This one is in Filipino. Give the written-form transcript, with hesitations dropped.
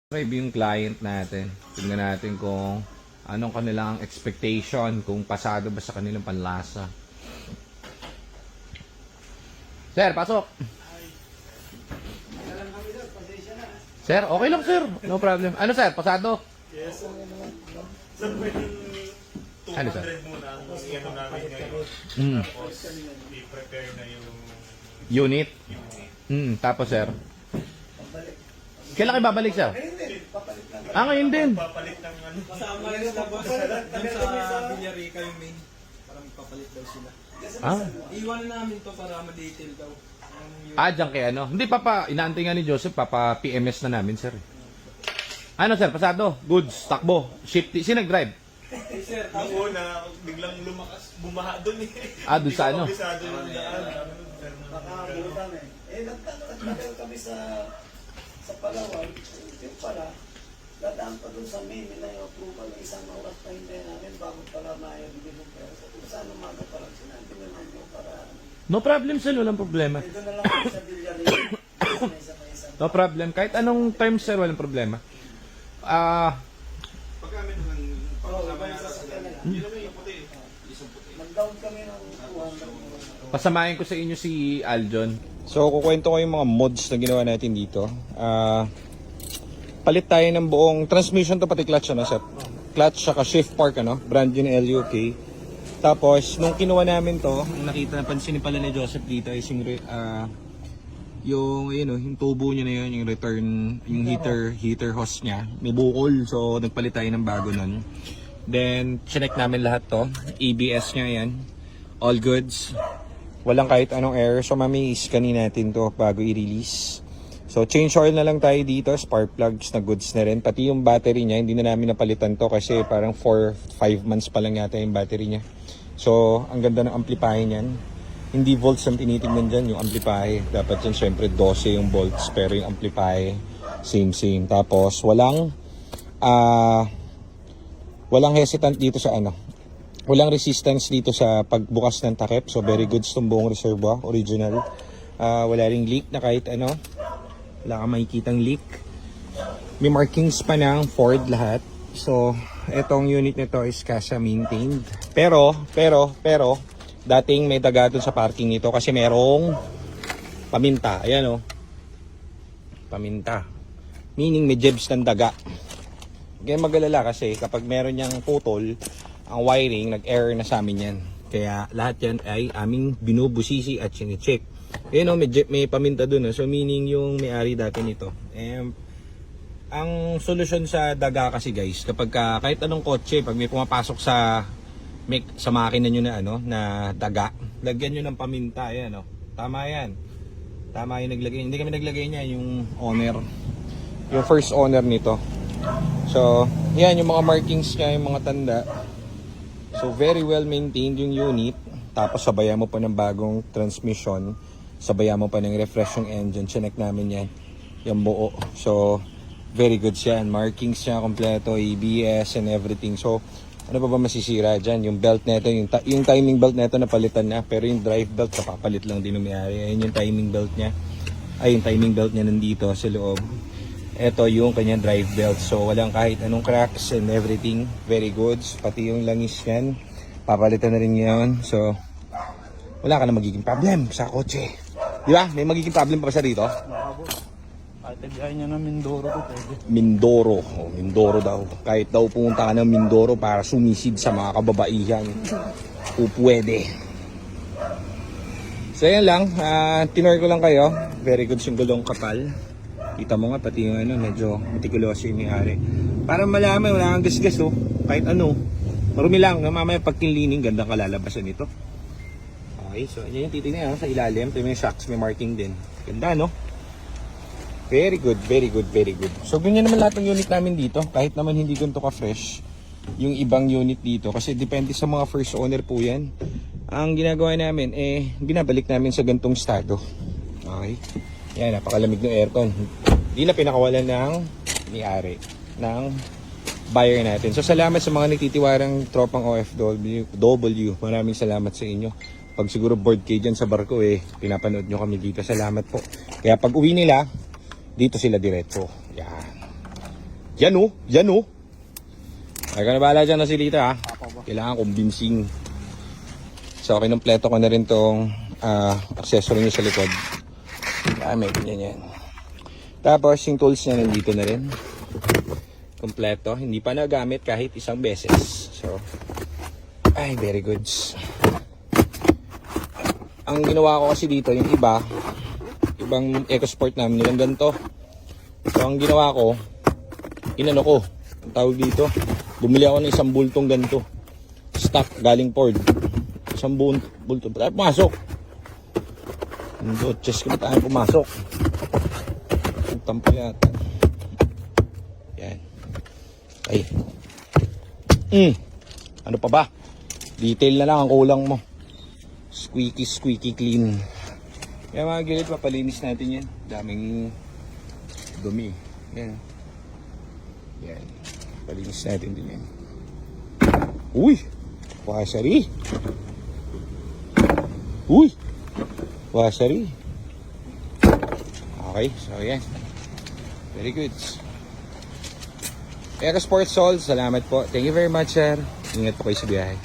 Review yung client natin. Tingnan natin kung anong kanilang expectation, kung pasado ba sa kanilang panlasa. Sir, pasok. Sir, okay lang sir. No problem. Ano sir, pasado? Yes. Sir, pwede Ano, sir? 200 muna ang ano namin ngayon. Tapos, i-prepare na yung Unit. unit. Tapos sir. Kailan kayo babalik sir? Ngayon din. Papalit ng ano. Kasama yun sa boss. Dun sa Villarica yung main. Para magpapalit daw sila. Iwan namin to para ma-detail daw. Diyan kay ano. Hindi inaantay nga ni Joseph, PMS na namin sir. Ano sir, pasado? Goods, takbo, shift. Sino nag-drive? Sir, Nung una, biglang bumaha doon eh. Doon sa ano? Kabisado yung daan. Nakakabutan eh. Nagtagal kami sa Palawan. Yung pala, dadaan pa dun sa main nila yung approval ng isang oras pa hindi namin bago pala maibigay ng pera. Kung saan umaga pa lang sinabi na namin para... No problem sir, walang problema. Ito na lang kami sa Villarica. Isa. No problem. Kahit anong time sir, walang problema. Pagka may nang pagkasama yata sila. Hindi naman yung puti. Isang puti. Mag-down kami ng 200. Pasamahin ko sa inyo si Aljon. So, kukwento ko yung mga mods na ginawa natin dito. Palit tayo ng buong transmission to pati clutch, ano, sir? Clutch saka shift park, ano? Brand new na LUK. Tapos, nung kinuha namin to, ang nakita, napansin pala ni Joseph dito is yung tubo niya na yun, yung return, yung heater hose niya. May bukol, so nagpalit tayo ng bago nun. Then, chinek namin lahat to. ABS niya yan. All goods. Walang kahit anong error. So, mami-scanin natin to bago i-release. So, change oil na lang tayo dito. Spark plugs na goods na rin. Pati yung battery niya, hindi na namin napalitan to kasi parang 4-5 months pa lang yata yung battery niya. So, ang ganda ng amplifier niyan. Hindi volts ang tinitingnan dyan, yung amplifier. Dapat yan syempre 12 yung volts, pero yung amplifier, same. Tapos, walang hesitant dito sa ano. Walang resistance dito sa pagbukas ng takip. So, very good itong buong reservoir, original. Wala ring leak na kahit ano. Wala kang makikitang leak. May markings pa ng Ford lahat. So, etong unit nito is Casa maintained. Pero, dating may daga dun sa parking nito kasi merong paminta. Ayan o. Paminta. Meaning may jebs ng daga. Kaya magalala kasi kapag meron niyang putol, ang wiring, nag-error na sa amin yan. Kaya lahat yan ay aming binubusisi at sine-check. Ayan o, may paminta dun. So meaning yung may-ari dati nito. Ang solusyon sa daga kasi guys, kapag kahit anong kotse, pag may pumapasok sa makina nyo na na daga, lagyan nyo ng paminta. Ayan o. Tama yan. Tama yung naglagay. Hindi kami naglagay niya, yung owner. Yung first owner nito. So, yan yung mga markings niya, yung mga tanda. So, very well maintained yung unit. Tapos, sabayan mo pa ng bagong transmission. Sabayan mo pa ng refresh yung engine. Chinek namin yan. Yung buo. So, very good siya. Markings niya, kompleto, ABS and everything. So, ano pa ba masisira dyan? Yung belt neto, yung timing belt neto napalitan na. Pero yung drive belt, kapapalit lang din umayari. Ayun yung timing belt niya. Yung timing belt niya nandito sa loob. Ito yung kanyang drive belt. So, walang kahit anong cracks and everything. Very good. Pati yung langis yan. Papalitan na rin yun. So, wala ka na magiging problem sa kotse. Di ba? May magiging problem pa ba siya dito? Kahit biyahe niya na Mindoro ko pwede. Mindoro. Mindoro daw. Kahit daw pumunta ka ng Mindoro para sumisid sa mga kababaihan. Pwede. So, yan lang. Tinor ko lang kayo. Very good yung gulong kapal. Kita mo nga pati yung medyo meticuloso yung may-ari. Para malaman, wala kang gas-gas oh. Kahit ano. Marumi lang. Mamaya pag tinlining, gandang kalalabasan nito. Okay, so yan yung titignan sa ilalim. Ito yung shocks, may marking din. Ganda no? Very good. So ganyan naman lahat ng unit namin dito. Kahit naman hindi ganito ka-fresh yung ibang unit dito. Kasi depende sa mga first owner po yan. Ang ginagawa namin, binabalik namin sa gantong estado. Okay. Yan, napakalamig ng aircon. Hindi na pinakawalan ng may-ari, ng buyer natin. So, salamat sa mga nagtitiwarang tropang OFW. Maraming salamat sa inyo. Pag siguro board kayo dyan sa barko, pinapanood nyo kami dito. Salamat po. Kaya pag uwi nila, dito sila diretso. Yan. Yan oh. Yan oh. Ay ka na bahala dyan na si Lita ha. Kailangan convincing. So, kinumpleto ko na rin tong accessory niya sa likod. May ganyan yan. Tapos, yung tools niya nandito na rin. Kompleto. Hindi pa nagamit kahit isang beses. So, ay, very good. Ang ginawa ko kasi dito, yung ibang EcoSport namin, nilang ganito. So, ang ginawa ko, inano ko, ang tawag dito, bumili ako ng isang bultong ganito. Stock, galing Ford. Isang bultong. Tayo pumasok. Hindi, chest ko na tayo pumasok. Ang tampo yata. Yan. Ay. Ano pa ba? Detail na lang ang kulang mo. Squeaky clean. Kaya mga gilid, papalinis natin yan. Daming dumi. Yan. Yan. Palinis natin din yan. Uy! Washery! Uy! Washery! Okay, so yan. Very good. EcoSport Sol, salamat po. Thank you very much, sir. Ingat po kayo sa biyahe.